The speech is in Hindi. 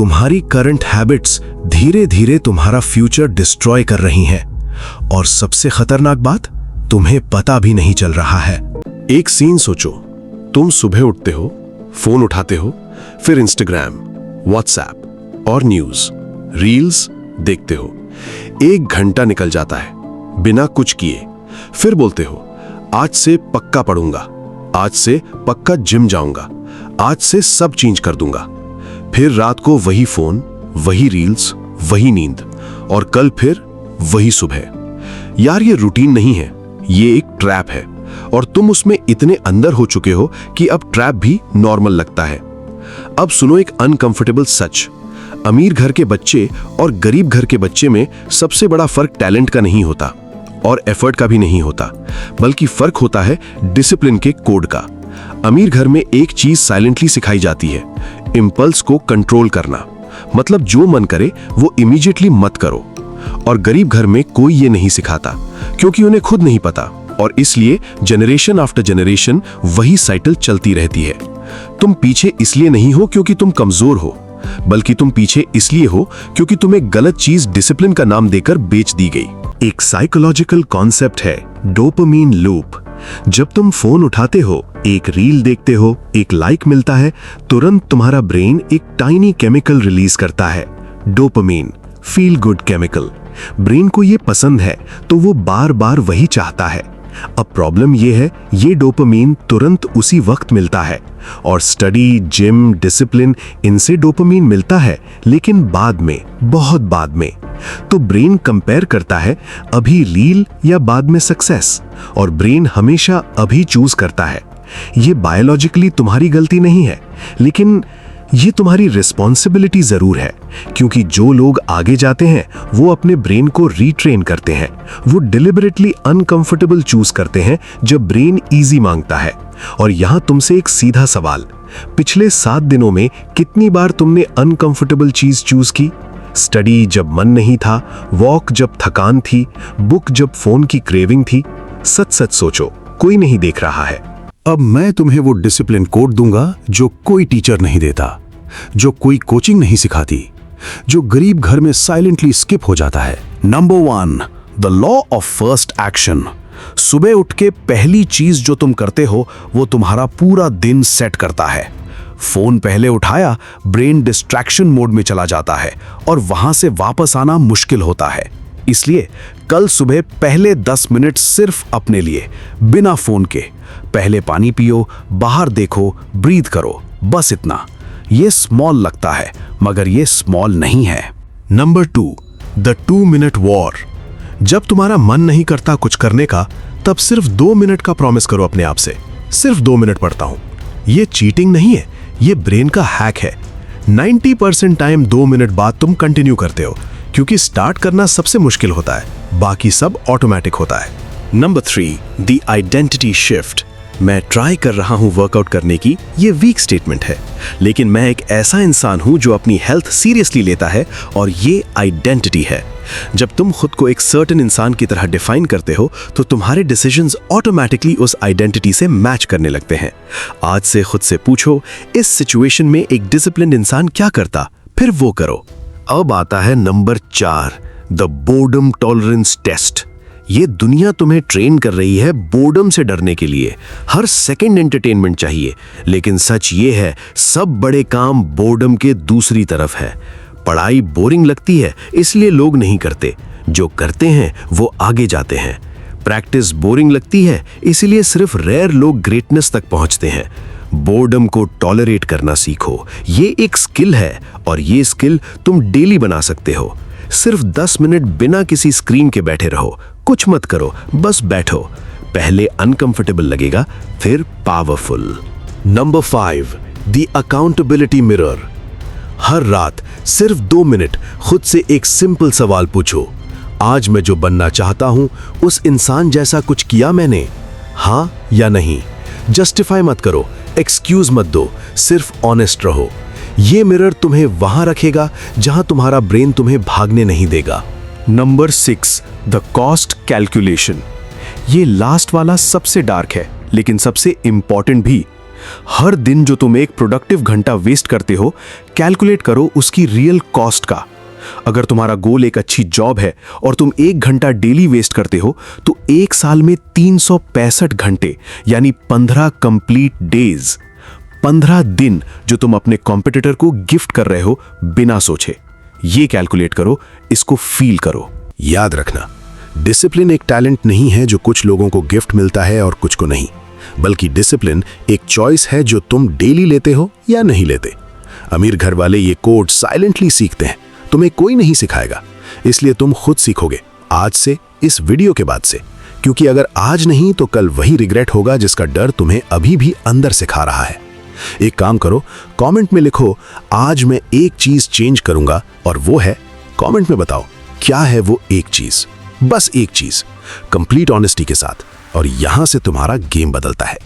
तुम्हारी करंट हैबिट्स धीरे धीरे तुम्हारा फ्यूचर डिस्ट्रॉय कर रही हैं। और सबसे खतरनाक बात, तुम्हें पता भी नहीं चल रहा है। एक सीन सोचो, तुम सुबह उठते हो, फोन उठाते हो, फिर इंस्टाग्राम, व्हाट्सएप और न्यूज, रील्स देखते हो। 1 घंटा निकल जाता है बिना कुछ किए। फिर बोलते हो आज से पक्का पढ़ूंगा, आज से पक्का जिम जाऊंगा, आज से सब चेंज कर दूंगा। फिर रात को वही फोन, वही रील्स, वही नींद, और कल फिर वही सुबह। यार ये रूटीन नहीं है, ये एक ट्रैप है, और तुम उसमें इतने अंदर हो चुके हो कि अब ट्रैप भी नॉर्मल लगता है। अब सुनो एक अनकंफर्टेबल सच। अमीर घर के बच्चे और गरीब घर के बच्चे में सबसे बड़ा फर्क टैलेंट का नहीं होता और एफर्ट का भी नहीं होता, बल्कि फर्क होता है डिसिप्लिन के कोड का। अमीर घर में एक चीज साइलेंटली सिखाई जाती है, इंपल्स को कंट्रोल करना, मतलब जो मन करे वो इमीडिएटली मत करो। और गरीब घर में कोई ये नहीं सिखाता, क्योंकि उन्हें खुद नहीं पता, और इसलिए जनरेशन आफ्टर जनरेशन वही साइकिल चलती रहती है। तुम पीछे इसलिए नहीं हो क्योंकि तुम कमजोर हो, बल्कि तुम पीछे इसलिए हो क्योंकि तुम्हें गलत चीज डिसिप्लिन का नाम देकर बेच दी गई। एक साइकोलॉजिकल कॉन्सेप्ट है डोपामीन लूप। जब तुम फोन उठाते हो, एक रील देखते हो, एक लाइक मिलता है, तुरंत तुम्हारा ब्रेन एक टाइनी केमिकल रिलीज करता है, dopamine, feel good chemical. Brain को ये पसंद है तो वो बार बार वही चाहता है। अब प्रॉब्लम ये है, ये डोपामीन तुरंत उसी वक्त मिलता है, और स्टडी, जिम, डिसिप्लिन, इनसे डोपामीन मिलता है, लेकिन बाद में, बहुत बाद में। तो ब्रेन कंपेयर करता है अभी रील या बाद में सक्सेस, और ब्रेन हमेशा अभी चूज करता है। ये बायोलॉजिकली तुम्हारी गलती नहीं है, लेकिन ये तुम्हारी रिस्पॉन्सिबिलिटी जरूर है, क्योंकि जो लोग आगे जाते हैं वो अपने ब्रेन को रीट्रेन करते हैं। वो डिलिबरेटली अनकंफर्टेबल चूज करते हैं जब ब्रेन इजी मांगता है। और यहां तुमसे एक सीधा सवाल, पिछले 7 दिनों में कितनी बार तुमने अनकंफर्टेबल चीज चूज की? स्टडी जब मन नहीं था, वॉक जब थकान थी, बुक जब फोन की क्रेविंग थी। सच सच सोचो, कोई नहीं देख रहा है। अब मैं तुम्हें वो डिसिप्लिन कोड दूंगा जो कोई टीचर नहीं देता, जो कोई कोचिंग नहीं सिखाती, जो गरीब घर में साइलेंटली स्किप हो जाता है। Number 1, the law of first action. सुबह उठ के पहली चीज जो तुम करते हो वो तुम्हारा पूरा दिन सेट करता है। फोन पहले उठाया, ब्रेन डिस्ट्रैक्शन मोड में चला जाता है और वहां से वापस आना मुश्किल होता है। इसलिए कल सुबह पहले 10 मिनट सिर्फ अपने लिए, बिना फोन के। पहले पानी पियो, बाहर देखो, ब्रीथ करो, बस इतना। ये स्मॉल लगता है, मगर ये स्मॉल नहीं है। Number 2, the 2 minute war. जब तुम्हारा मन नहीं करता कुछ करने का, तब सिर्फ 2 मिनट का प्रॉमिस करो अपने आप से, सिर्फ 2 मिनट पढ़ता हूं। ये चीटिंग नहीं है, ये ब्रेन का हैक है। 90% टाइम 2 मिनट बाद तुम कंटिन्यू करते हो, क्योंकि स्टार्ट करना सबसे मुश्किल होता है, बाकी सब ऑटोमेटिक होता है। Number 3, the identity shift. मैं ट्राई कर रहा हूं वर्कआउट करने की, ये वीक स्टेटमेंट है, लेकिन मैं एक ऐसा इंसान हूं जो अपनी हेल्थ सीरियसली लेता है, और ये आइडेंटिटी है। जब तुम खुद को एक सर्टेन इंसान की तरह डिफाइन करते हो, तो तुम्हारे डिसीजंस ऑटोमेटिकली उस आइडेंटिटी से मैच करने लगते हैं। आज से खुद से पूछो, इस सिचुएशन में एक डिसिप्लिन्ड इंसान क्या करता, फिर वो करो। अब आता है number 4, the boredom tolerance test. ये दुनिया तुम्हें ट्रेन कर रही है बोर्डम से डरने के लिए। हर सेकंड एंटरटेनमेंट चाहिए, लेकिन सच ये है, सब बड़े काम बोर्डम के दूसरी तरफ है। पढ़ाई बोरिंग लगती है, इसलिए लोग नहीं करते, जो करते हैं वो आगे जाते हैं। प्रैक्टिस बोरिंग लगती है, इसलिए सिर्फ रेयर लोग ग्रेटनेस तक पहुंचते हैं। बोर्डम को टॉलरेट करना सीखो, ये एक स्किल है, और ये स्किल तुम डेली बना सकते हो। सिर्फ 10 मिनट बिना किसी स्क्रीन के बैठे रहो, कुछ मत करो, बस बैठो। पहले अनकंफर्टेबल लगेगा, फिर powerful. Number 5, the accountability mirror. हर रात सिर्फ 2 मिनट खुद से एक सिंपल सवाल पूछो, आज मैं जो बनना चाहता हूं, उस इंसान जैसा कुछ किया मैंने? हाँ या नहीं? जस्टिफाई मत करो, एक्सक्यूज मत दो, सिर्फ ऑनेस्ट रहो। ये मिरर तुम्हें वहां रखेगा जहां तुम्हारा ब्रेन तुम्हें भागने नहीं देगा। Number 6, the cost calculation. ये लास्ट वाला सबसे डार्क है, लेकिन सबसे इंपॉर्टेंट भी। हर दिन जो तुम एक प्रोडक्टिव घंटा वेस्ट करते हो, कैलकुलेट करो उसकी रियल कॉस्ट का। अगर तुम्हारा गोल एक अच्छी जॉब है और तुम 1 घंटा डेली वेस्ट करते हो, तो 1 साल में 365 घंटे यानी 15 कंप्लीट डेज, 15 दिन जो तुम अपने कॉम्पिटिटर को गिफ्ट कर रहे हो बिना सोचे। ये कैलकुलेट करो, इसको फील करो। याद रखना, डिसिप्लिन एक टैलेंट नहीं है जो कुछ लोगों को गिफ्ट मिलता है और कुछ को नहीं, बल्कि डिसिप्लिन एक चॉइस है जो तुम डेली लेते हो या नहीं लेते। अमीर घर वाले ये कोड साइलेंटली सीखते हैं, तुम्हें कोई नहीं सिखाएगा, इसलिए तुम खुद सीखोगे आज से, इस वीडियो के बाद से। क्योंकि अगर आज नहीं तो कल वही रिग्रेट होगा जिसका डर तुम्हें अभी भी अंदर से खा रहा है। एक काम करो, कमेंट में लिखो आज मैं एक चीज चेंज करूंगा, और वो है, कमेंट में बताओ क्या है वो एक चीज, बस एक चीज, कंप्लीट ऑनेस्टी के साथ, और यहां से तुम्हारा गेम बदलता है।